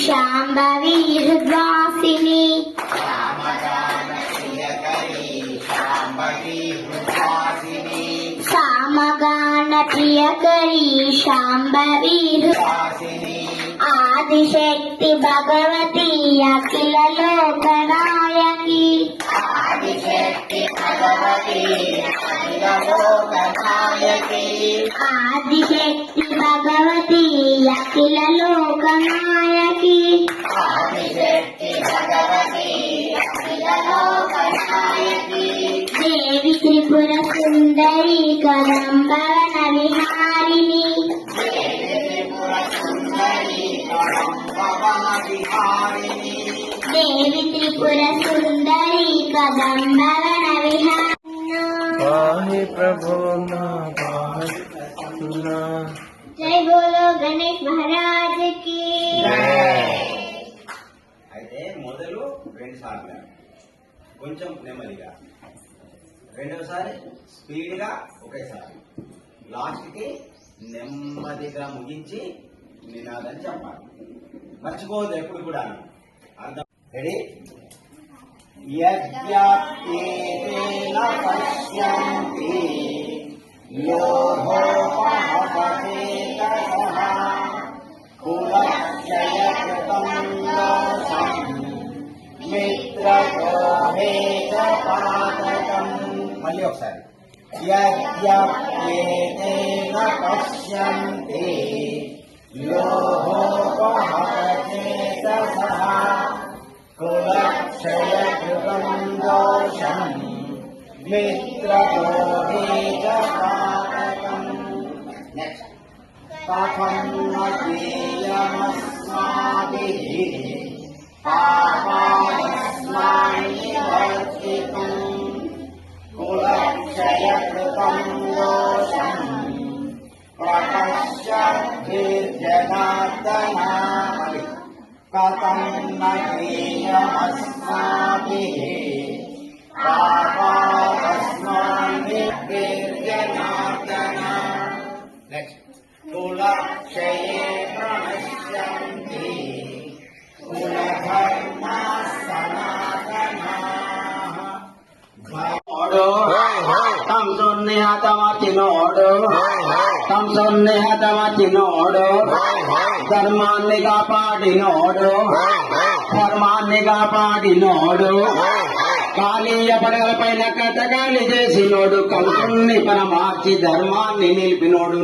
శాంభవి హృద్వాసిని సామగాన ప్రియకరీ శాంభవి ఆదిశక్తి భగవతి అఖిల లోకనాయకి ఆదిశక్తి భగవతి అఖిల లోకనాయకి ఆదిశక్తి భగవతి అఖిల లోకనాయకి ఆదిశక్తి భగవతి అఖిల లోకనాయకి దేవి త్రిపుర సుందరి కదంబవన విహారిణి దేవి త్రిపుర సుందరి కదంబవన విహారిణి प्रभु జై బోలో గణేష్ మహారాజ్ కి అయితే మొదలు 2 సార్లు కొంచెం నెమ్మదిగా, రెండవసారి స్పీడ్ గా ఒకేసారి, లాస్ట్ కి నెమ్మదిగా ముగించి నినాదని చెప్పాలి. మర్చిపోవద్దు ఎప్పుడు కూడా. అర్థం? రెడీ? యజ్ఞాప్యేన పశ్యంతి లోభోపహపచేతసః కులక్షయకృతం దోషం మిత్రద్రోహేతపాతకం. మళ్ళీ ఒకసారి. యజ్ఞాప్యేన పశ్యంతి లోభోపహపచేతసః కులక్షయకృతం దోషం మిత్రద్రోహేతపాతకం. నెక్స్ట్. కథం నయేయమస్మాభిః పాపాస్మాన్నివర్తితుం కులక్షయకృతం దోషం ప్రపశ్యద్భిర్జనార్దన. కథం నయేయమస్మాభిః పాపాస్మాన్నివర్తిర్జనార్దన. నెక్స్ట్. కులక్షయే ప్రణశ్యంతి కులధర్మా సనాతనాః. కంసున్నిహతమచినోడు ధర్మాన్ని కాపాడినోడు కాళీయ పడగలపైన కథగాలి చేసినోడు కంసుని పరమార్చి ధర్మాన్ని నిలిపినోడు.